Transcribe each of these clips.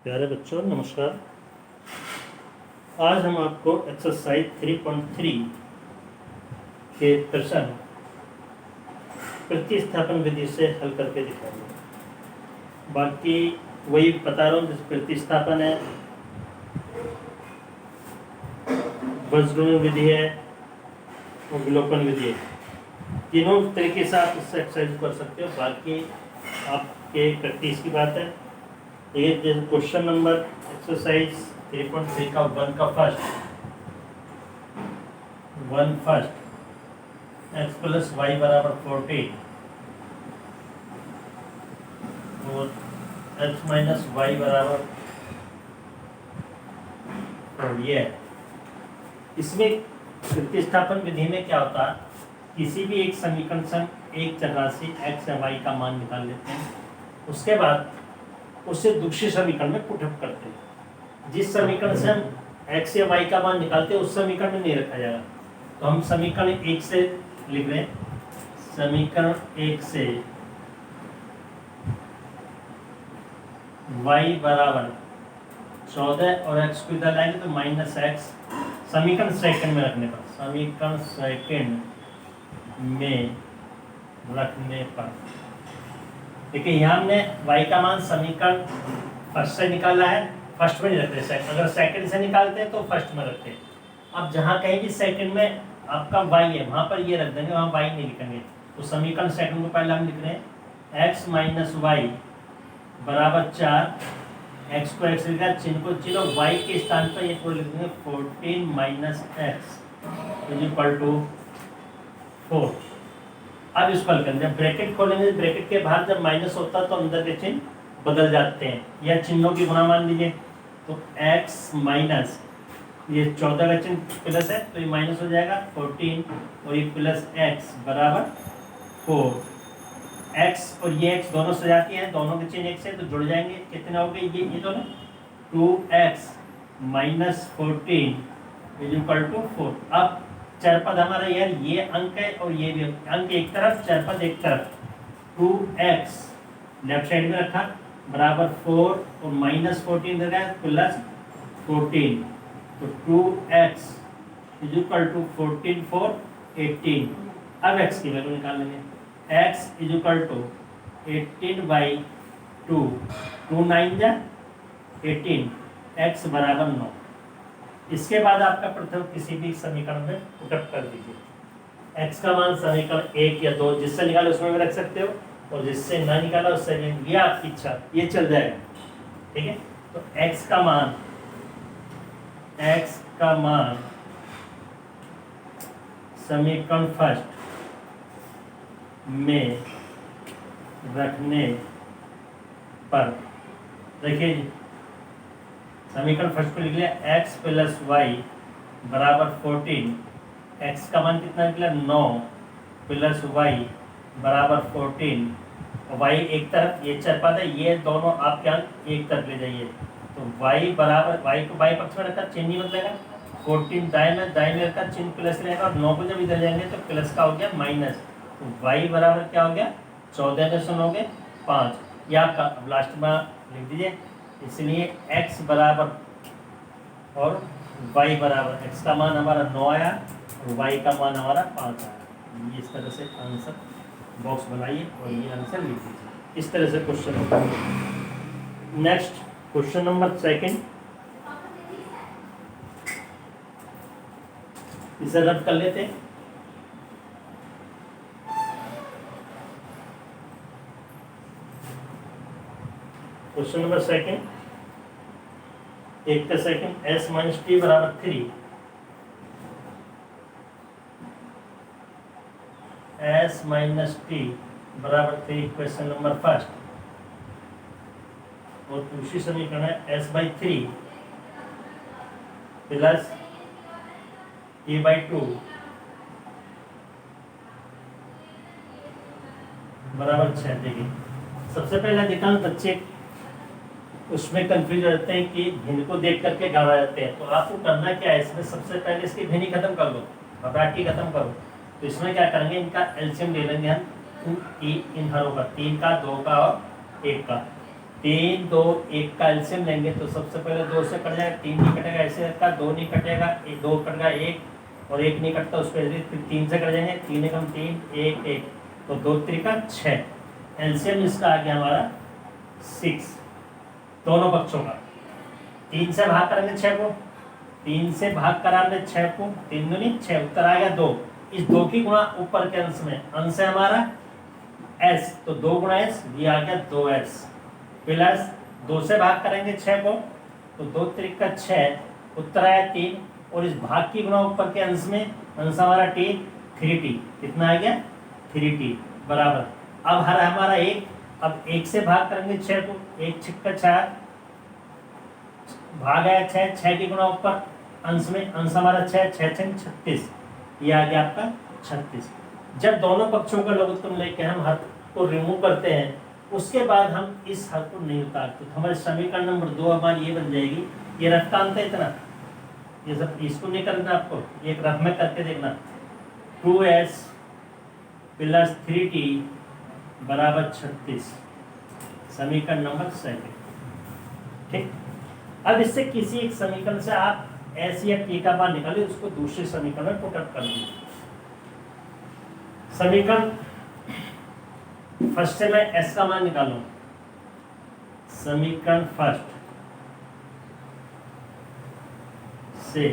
प्यारे बच्चों नमस्कार। आज हम आपको एक्सरसाइज 3.3 के प्रश्न प्रतिस्थापन विधि से हल करके दिखाएंगे। बाकी वही बता रहा हूँ, जैसे प्रतिस्थापन है, वज्रगुणन विधि है और विलोपन विधि है। तीनों तरीके से आप इससे एक्सरसाइज कर सकते हो। बाकी आपके प्रैक्टिस की बात है। ये जैसे क्वेश्चन नंबर एक्सरसाइज 3.3 का one first x plus y बराबर 14 और एक्स माइनस वाई बराबर 4। ये है। इसमें प्रतिस्थापन विधि में क्या होता है, किसी भी एक समीकरण से एक चरराशि एक्स या वाई का मान निकाल लेते हैं, उसके बाद उसे दूसरे समीकरण में पुटअप करते हैं। जिस समीकरण से हम एक्स या वाई का मान निकालते हैं उस समीकरण में नहीं रखा जाएगा। तो हम समीकरण 1 से लिख रहे हैं। समीकरण 1 से y बराबर 14 और x को इधर लाएंगे तो माइनस एक्स। समीकरण सेकंड में रखने पर देखिए, यहाँ हमने y का मान समीकरण फर्स्ट से निकाला है, फर्स्ट में नहीं रखते सेकंड। अगर सेकंड से निकालते हैं तो फर्स्ट में रखते हैं। अब जहाँ कहीं भी सेकंड में आपका y है वहाँ पर ये रख देंगे, वहाँ y नहीं लिखेंगे। तो समीकरण सेकंड को पहले हम लिख रहे हैं x माइनस वाई बराबर 4। x को x लिखा, चिन्ह को चिन्ह, y के स्थान पर ये को लिख देंगे 14 minus x is equal to 4। अब इसको हल करेंगे। जब ब्रैकेट खोलेंगे, ब्रैकेट के बाहर जब माइनस होता है तो अंदर के चिन्ह बदल जाते हैं, या चिन्हों की गुणा मान लीजिए। तो x माइनस ये 14 का चिन्ह प्लस है तो ये माइनस हो जाएगा 14 और ये प्लस x बराबर 4। x और ये x दोनों से जाती हैं, दोनों के चिन्ह एक से तो जुड़ जाएंगे। कितने हो गए ये दोनों? 2x minus 14 is equal to 4। अब चरपद हमारा यार ये अंक है और ये भी अंक एक तरफ, चरपद एक तरफ। 2x लेफ्ट साइड में रखा बराबर 4 और माइनस 14 रखा प्लस 14। तो 2x इज इक्वल टू 14 4 18। अब x की वैल्यू निकाल लेंगे। x इज इक्वल टू 18/2, 2 9 जा 18, x बराबर 9। इसके बाद आपका प्रथम किसी भी समीकरण में पुटअप कर दीजिए। x का मान समीकरण 1 या 2 जिससे निकाले उसमें भी रख सकते हो, और जिससे ना निकाला उससे भी, ये आपकी इच्छा, ये चल जाएगा। ठीक है। तो x का मान समीकरण फर्स्ट में रखने पर, देखिए समीकरण फर्स्ट को लिख लिया, x प्लस वाई बराबर 14। x का मान कितना निकला 9 प्लस वाई बराबर 14, और y एक तरफ, ये चरपद है, ये दोनों आपके अंक एक तरफ ले जाइए। तो y बराबर, y को y पक्ष में रखा, चिन्ह नहीं बदलेगा। 14 दाएं में रखा, चिन्ह प्लस रहेगा, और 9 को जब इधर जाएंगे तो प्लस का हो गया माइनस। तो y बराबर क्या हो गया 14.5। ये आपका लास्ट में लिख दीजिए। इसलिए x बराबर और y बराबर, x का मान हमारा 9 आया और y का मान हमारा 5 आया। ये इस तरह से आंसर बॉक्स बनाइए और ये आंसर लिख दीजिए। इस तरह से question number. Next question number second, इसे रद्द कर लेते हैं। क्वेश्चन नंबर सेकंड, एक का सेकंड, s माइनस टी बराबर 3, s माइनस टी बराबर 3 क्वेश्चन नंबर फर्स्ट। और दूसरी समीकरण है s/3 प्लस t/2 बराबर 6। देखिए, सबसे पहले अधिकांश बच्चे उसमें कंफ्यूज रहते हैं कि भिन्न को देख करके घबरा जाते हैं। तो आपको करना क्या है, इसमें सबसे पहले इसकी भिन्नी खत्म कर दो, घबराहट की खत्म करो। तो इसमें क्या करेंगे, इनका एलसीएम ले लेंगे हम इन हरों का, 3 का, 2 का और 1 का। 3 2 1 का एलसीएम लेंगे तो सबसे पहले 2 से कट जाएगा, 3 नहीं कटेगा, ऐसे रखा, 2 नहीं कटेगा, 2 कट गया, 1 और 1 नहीं कटता उस पर, फिर 3 से कट जाएंगे, 3 एकम 3 1 1 तो 2 त्रिका 6, एलसीएम इसका आ गया हमारा 6 दोनों पक्षों का। 3 से भाग करेंगे 6 को, 3 से भाग करा हमने 6 को, 3 दूनी 6, उत्तर आ गया 2। इस 2 की गुणा ऊपर के अंश में, अंश है हमारा s, तो 2 गुणा s, ये आ गया 2s प्लस 2 से भाग करेंगे 6 को तो 2 त्रिका 6, उत्तर आया 3, और इस भाग की गुणा ऊपर के अंश में, अंश हमारा t, 3t, कितना आ गया 3t बराबर। अब हर हमारा 1, अब 1 से भाग करेंगे 6 को, 1 छिक्का 4, भाग आया 6, 6 की गुणा ऊपर अंश में, अंश हमारा 6, 6 छंग 36, ये आ गया आपका 36। जब दोनों पक्षों का लघुत्तम लेके हम हर को रिमूव करते हैं, उसके बाद हम इस हर को नहीं उतारते, तो हमारे समीकरण नंबर 2 हमारी ये बन जाएगी। ये रफ का अंत है इतना, ये सब इसको नहीं करना आपको, ये एक रफ में करके देखना, 2s प्लस 3t बराबर 36, समीकरण नंबर 2। ठीक, अब इससे किसी एक समीकरण से आप s या t का मान निकालिए, उसको दूसरे समीकरण में पुट अप कर दीजिए। समीकरण फर्स्ट से मैं s का मान निकालूं, समीकरण फर्स्ट से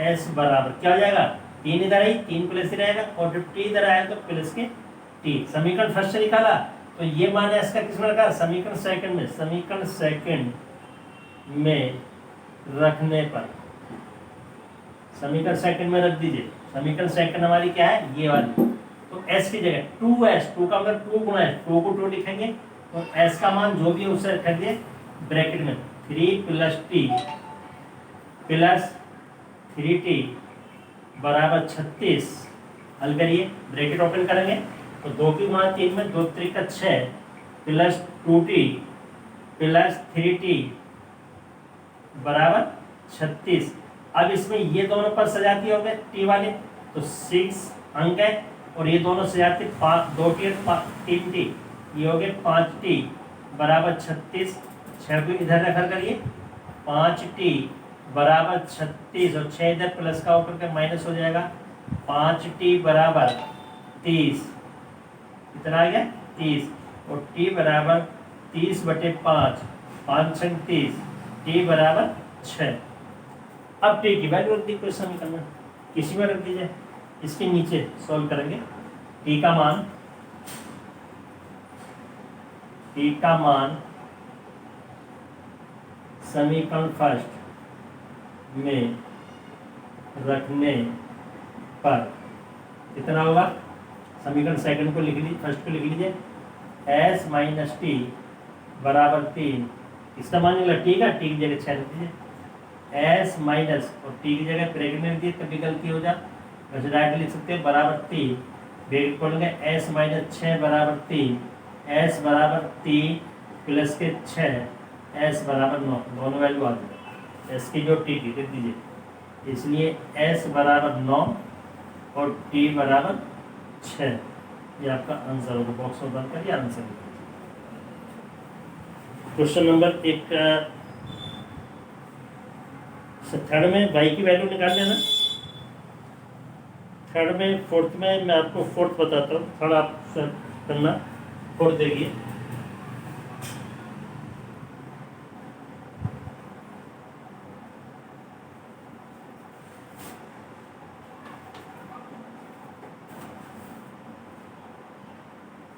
s बराबर क्या हो जाएगा, 3 इधर आई, 3 प्लस ही रहेगा, और जब t इधर आया तो प्लस के t। समीकरण फर्स्ट से निकाला तो ये मान s का किसमें रखा, समीकरण सेकंड में, समीकरण सेकंड में रखने पर, समीकरण सेकंड में रख दीजिए। समीकरण सेकंड हमारी क्या है, ये वाली, तो s की जगह 2s, 2 का मतलब 2 गुना है, 2 को 2 लिखेंगे, तो s का मान जो भी है उसे रख दिए ब्रैकेट में, 3 प्लस t प्लस 3t बराबर 36, हल करिए, ब्रैकेट ओपन करेंगे तो 2 की गुणा 3 में, 2 Trika 6 plus 2t plus 3t बराबर 36। अब इसमें ये दोनों पर सजाती हो गए टी वाले, तो 6 अंक है, और ये दोनों सजाती 5, 2t और 3t, ये हो गए 5t बराबर 36, 6 को इधर रखा करिए, 5t बराबर 36, और 6 इधर प्लस का ऊपर का माइनस हो जाएगा, 5t बराबर 30, कितना आ गया 30, और t बराबर 30/5, 5 6 30, t बराबर 6। अब t की वैल्यू रख दी कोई समीकरण में, किसी में रख दीजिए, इसके नीचे सॉल्व करेंगे, t का मान समीकरण फर्स्ट में रखने पर कितना होगा, समीकरण सेकंड को लिख लीजिए, फर्स्ट को लिख लीजिए, s माइनस टी बराबर 3, इसका मान निकला t का, t की जगह 6 रख दीजिए, s माइनस और t की जगह ब्रैकेट में रख दीजिए, तभी गलती हो जाए, वैसे डायरेक्ट लिख सकते हैं बराबर 3, ब्रैकेट खोलेंगे, s माइनस 6 बराबर 3, s बराबर 3 प्लस के 6, s बराबर 9, दोनों वैल्यू आ जाए, s की जो t की लिख दीजिए, इसलिए s बराबर 9 और t बराबर 6, ये आपका आंसर होगा, बॉक्स में बंद करिए, आंसर लिखिए। क्वेश्चन नंबर 1 थर्ड में y की वैल्यू निकाल लेना, थर्ड में, फोर्थ में मैं आपको फोर्थ बताता हूँ, थर्ड आप करना, फोर्थ देखिए,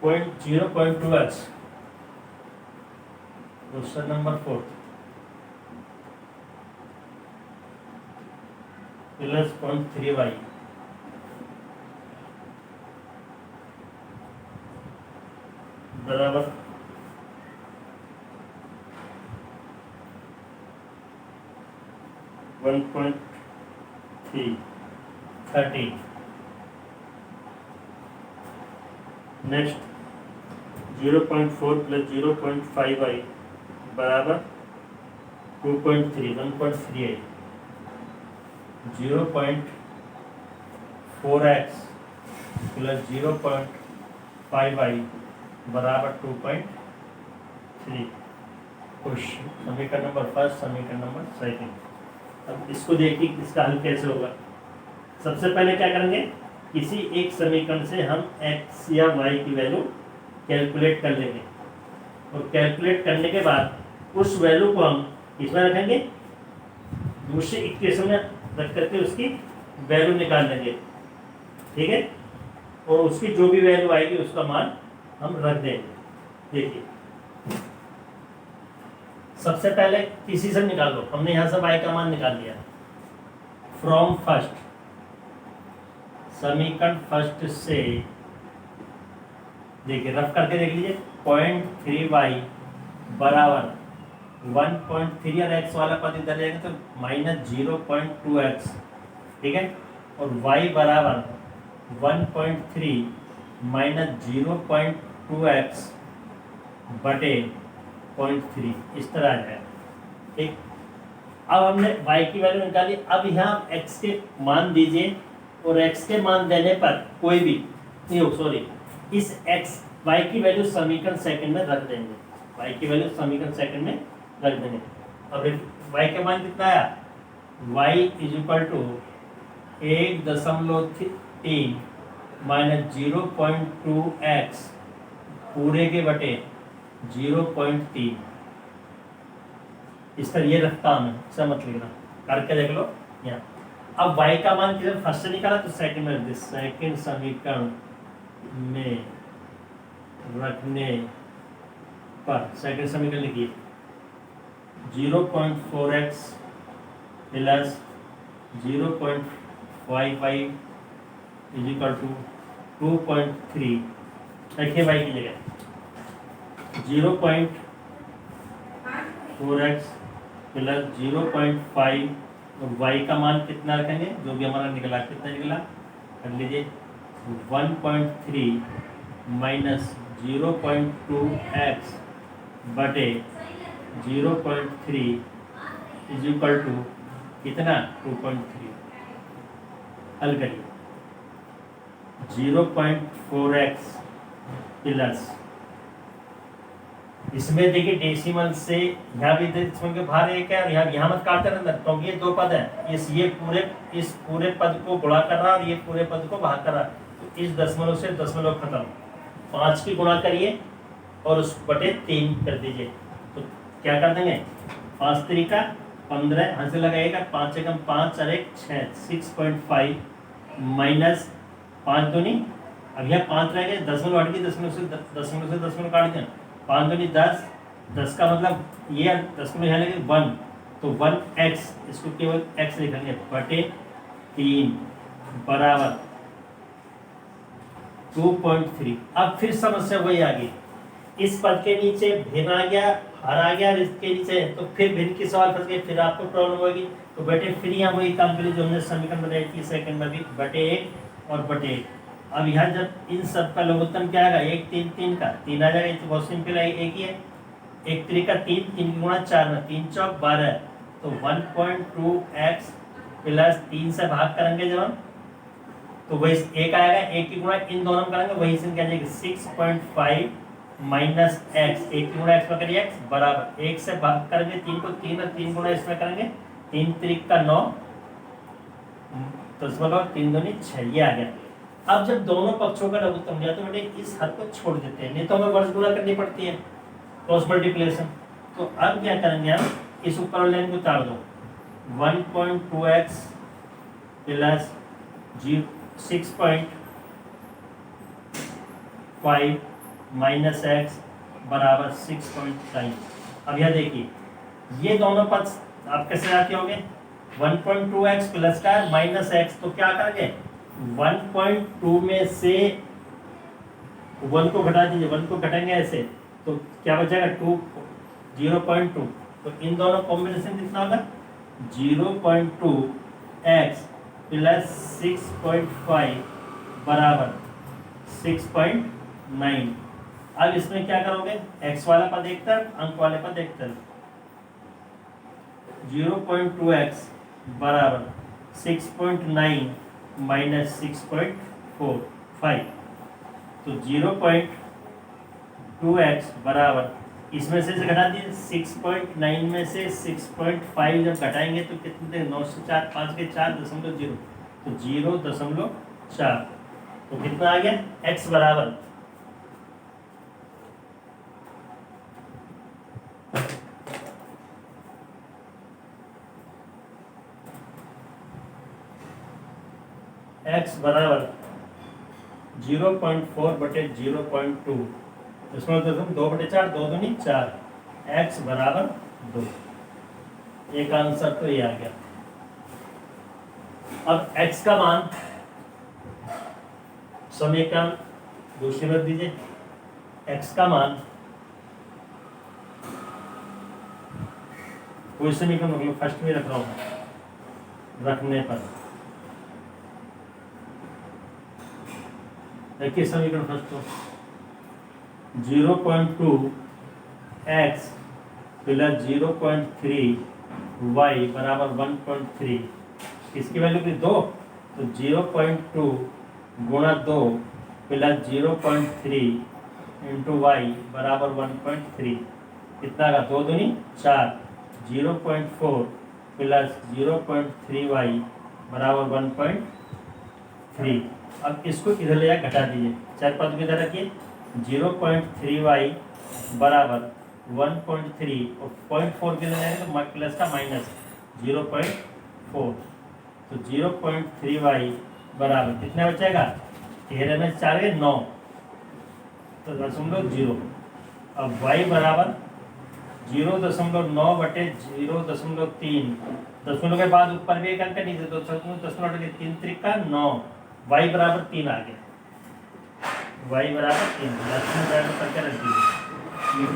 point 0.2x, question number 4 plus 0.3y बराबर 1.3 13। नेक्स्ट 0.4 प्लस 0.5y बराबर 2.3 1.38, 0.4x प्लस 0.5y बराबर 2.38, 3 खुश। समीकरण नंबर फर्स्ट, समीकरण नंबर सेकंड। अब इसको देखिए इसका हल कैसे होगा। सबसे पहले क्या करेंगे, किसी एक समीकरण से हम x या y की वैल्यू कैलकुलेट कर लेंगे और कैलकुलेट करने के बाद उस वैल्यू को हम इसमें रखेंगे, दूसरे इक्वेशन में रख करके उसकी वैल्यू निकाल लेंगे, ठीक है। और उसकी जो भी वैल्यू आएगी उसका मान हम रख देंगे। देखिए सबसे पहले किसी से निकाल लो, हमने यहाँ से y का मान निकाल लिया फ्रॉम फर्स्ट, समीकरण फर्स्ट से देखिए रफ करके देख लीजिए। 0.3y बराबर 1.3 और x वाला पद इधर जाएगा तो -0.2x, ठीक है। और y बराबर 1.3 -0.2x बटे 0.3 इस तरह आ जाएगा, ठीक। अब हमने y की वैल्यू निकाली। अब यहाँ x के मान दीजिए और x के मान देने पर कोई भी इस x y की वैल्यू समीकरण सेकंड में रख देंगे, y की वैल्यू समीकरण सेकंड में रख देंगे। अब y का मान कितना आया, y = 1.3 -0.2x पूरे के बटे 0.3 इस तरह ये रखता हमें, ऐसा मत लिखना, करके देख लो यहाँ। अब y का मान किधर फर्स्ट से निकाला तो सेकंड में, सेकंड समीकरण में रखने पर सेकंड समीकरण लिखिए 0.4x प्लस 0.55 = 2.3 रखिए y की जगह 0.4x प्लस 0.5 और y का मान कितना रखेंगे, जो भी हमारा निकला, कितना निकला कर लीजिए 1.3 माइनस 0.2x बटे 0.3 = कितना 2.3। हल करिए 0.4x प्लस, इसमें देखिए डेसिमल से यहाँ भी डेसिमल के बाहर एक है और यहाँ मत काटते रहना क्योंकि ये दो पद है, इस पूरे पद को गुणा कर रहा और ये पूरे पद को भाग कर रहा, तो इस दशमलव से दशमलव खत्म, 5 की गुणा करिए और उस बटे 3 कर दीजिए। तो क्या कर देंगे 5 3 15 यहाँ से लगाइएगा, 5 एकम 5 और 1 6 6.5 माइनस 5 दूनी, अब यहाँ 5 रह गए, दशमलव हट गई, दशमलव से दशमलव काट दें, 5 दूनी 10, 10 का मतलब ये दशमलव यहाँ लगे 1, तो 1x, इसको केवल x लिखेंगे बटे 3 बराबर 2.3। अब फिर समस्या वही आ गई, इस पद के नीचे भिन्न आ गया, हर आ गया, इसके नीचे तो फिर भिन्न की सवाल फंस गए, फिर आपको प्रॉब्लम होगी। तो बटे फिर यहाँ वही काम करिए जो हमने समीकरण बनाई थी सेकंड में भी, बटे 1 और बटे 1। अब यहाँ जब इन सब का लघुत्तम क्या आएगा, 1 3 3 का 3 आ जाएगा, तो बहुत सिंपल है, एक ही है, 1 3 का 3, 3 की गुणा 4 में 3 चौक 12, तो 1.2x प्लस 3 से भाग करेंगे जब हम तो वही एक आएगा, एक की गुणा इन दोनों में करेंगे वही से क्या जाएगा 6.5 माइनस एक्स, एक की गुणा एक्स में करिए एक्स बराबर 1 से भाग करेंगे 3 को 3 और 3 गुणा इसमें करेंगे 3 3 का 9 दशमलव 3 दूनी 6, ये आ गया। अब जब दोनों पक्षों का लघुत्तम लिया तो बेटे इस हद को छोड़ देते हैं, नहीं तो हमें वर्ष गुणा करनी पड़ती है क्रॉस मल्टीप्लिकेशन। तो अब क्या करेंगे हम, इस ऊपर वाली लाइन को उतार दो, 1.2x प्लस 6.5 माइनस एक्स बराबर 6.9। अब यह देखिए ये दोनों पद आप कैसे आते होंगे, 1.2x प्लस का माइनस एक्स, तो क्या करेंगे 1.2 में से 1 को घटा दीजिए, 1 को घटाएंगे ऐसे तो क्या बचेगा 0.2, तो इन दोनों कॉम्बिनेशन कितना होगा 0.2x प्लस 6.5 बराबर 6.9। अब इसमें क्या करोगे, x वाला पद एक तरफ, अंक वाले पद एक तरफ, 0.2x बराबर 6.9 माइनस 6.45, तो 0.2x बराबर इसमें से घटा दिए 6.9 में से 6.5 जब घटाएंगे तो कितने थे 9 से 4 5 के 4.0 तो 0.4 तो कितना आ गया x बराबर x बराबर 0.4 बटे 0.2 इसमें तो 2/4 2 दूनी 4 x बराबर 2 एक आंसर तो ये आ गया। अब x का मान समीकरण दूसरी रख दीजिए x का मान कोई समीकरण फर्स्ट में रख रहा हूं रखने पर देखिए समीकरण फर्स्ट को 0.2 x प्लस 0.3 y बराबर 1.3 इसकी वैल्यू की 2 तो 0.2 गुणा 2 प्लस 0.3 इंटू वाई बराबर 1.3 कितना का 2 दूनी 4 0.4 प्लस 0.3y बराबर 1.3। अब इसको इधर ले जाकर घटा दीजिए 4 पद को इधर रखिए 0.3y बराबर 1.3 और 0.4 के लिए तो प्लस का माइनस 0.4 तो 0.3y बराबर कितना बचेगा 13 में 4 के 9 तो 0.0। अब y बराबर 0.9 बटे 0.3 दशमलव के बाद ऊपर भी एक अंक नीचे तो 3 त्रिका 9 y बराबर 3 आ गया y बराबर 3 बराबर करके रख दीजिए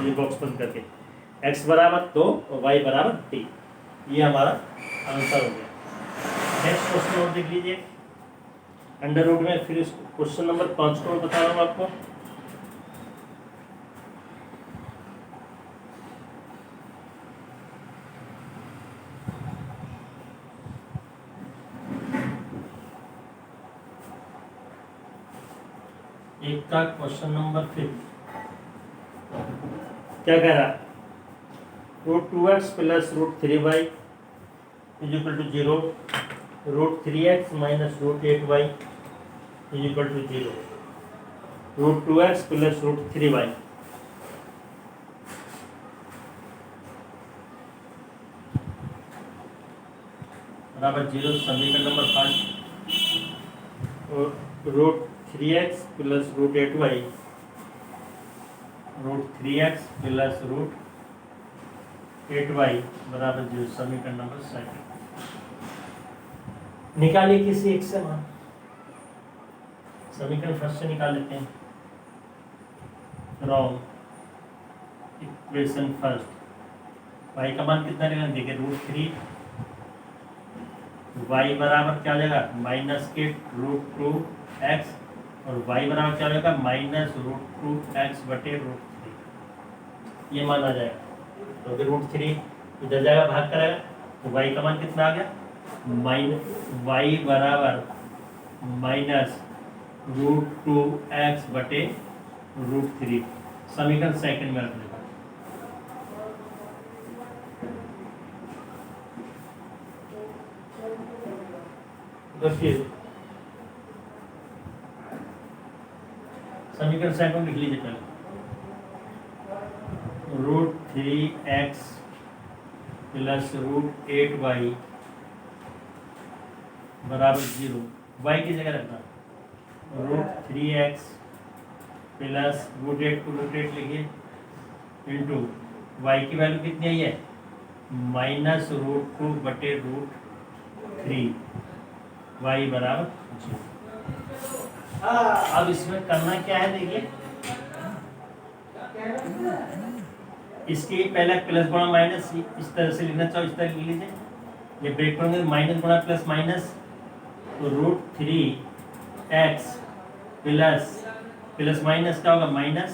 ये बॉक्स बंद करके x बराबर 2 और y बराबर 3 ये हमारा आंसर हो गया। नेक्स्ट क्वेश्चन और देख लीजिए अंडर रूट में फिर क्वेश्चन नंबर 5 को बता रहा हूँ आपको। एक का क्वेश्चन नंबर 5 क्या कह रहा √2x plus √3y is equal to 0 √3x minus √8y is equal to 0 √2x plus √3y बराबर 0 समीकरण नंबर 5 और √3x plus √8y √3x plus √8y बराबर 0 समीकरण नंबर 7 निकालिए किसी एक से मान समीकरण फर्स्ट से निकाल लेते हैं फ्रॉम इक्वेशन फर्स्ट y का मान कितना लेना देखिए √3 y बराबर क्या हो जाएगा माइनस के √2x और y बराबर क्या हो जाएगा माइनस √2x बटे √3 ये मान आ जाएगा तो अगर √3 इधर जाएगा भाग करेगा तो y का मान कितना आ गया y बराबर माइनस √2x बटे √3 समीकरण सेकंड में रख देगा। समीकरण सेकंड लिख लीजिए पहले √3x प्लस √8y बराबर 0 y की जगह रखना √3x प्लस √8 को √8 लिखिए इंटू y की वैल्यू कितनी आई है माइनस √2 बटे √3 y बराबर 0। अब इसमें करना क्या है देखिए इसके पहले प्लस गुणा माइनस इस तरह से लिखना चाहो इस तरह लिख लीजिए ये ब्रेक करेंगे माइनस गुणा प्लस माइनस तो √3x प्लस माइनस क्या होगा माइनस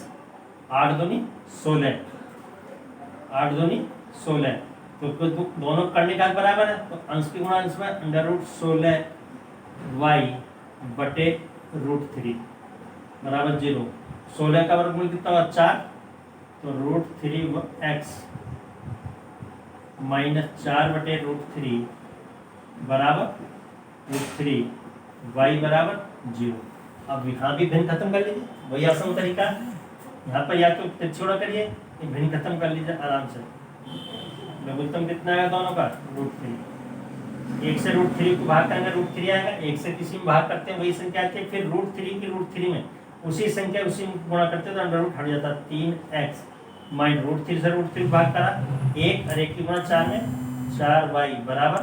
8 दूनी 16 8 दूनी 16 तो दोनों करने का बराबर है तो अंश की गुणा अंश में √16y बटे √3 बराबर 0 16 का वर्गमूल कितना होगा 4 तो √3x माइनस 4/√3 बराबर √3 y बराबर 0। अब यहाँ भी भिन्न खत्म कर लीजिए, वही आसान तरीका है। यहाँ पर या तो तिरछोड़ा करिए, ये भिन्न खत्म कर लीजिए आराम से। लघुत्तम कितना आएगा दोनों का? √3। 1 से √3 को भाग करेंगे √3 आएगा, 1 से किसी में भाग करते हैं वही संख्या आती है, फिर √3 की √3 में उसी संख्या उसी में गुणा करते हैं तो अंडर रूट हट जाता है। 3x माइनस √3 से √3 भाग करा 1 और 1 की गुणा 4 में 4y बराबर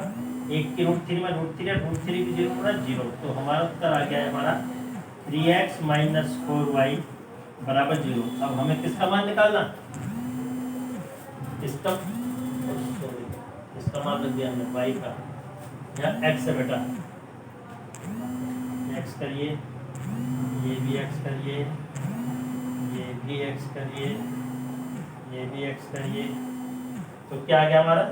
1 की √3 में √3 है, √3 की 0 गुणा 0। तो हमारा उत्तर आ गया है हमारा 3x माइनस 4y बराबर 0। अब हमें किसका मान निकालना? इसका मान रख दिया हमने y का या x है बेटा। x करिए, ये भी x करिए, ये भी x करिए, ये भी x करिए, तो क्या आ गया हमारा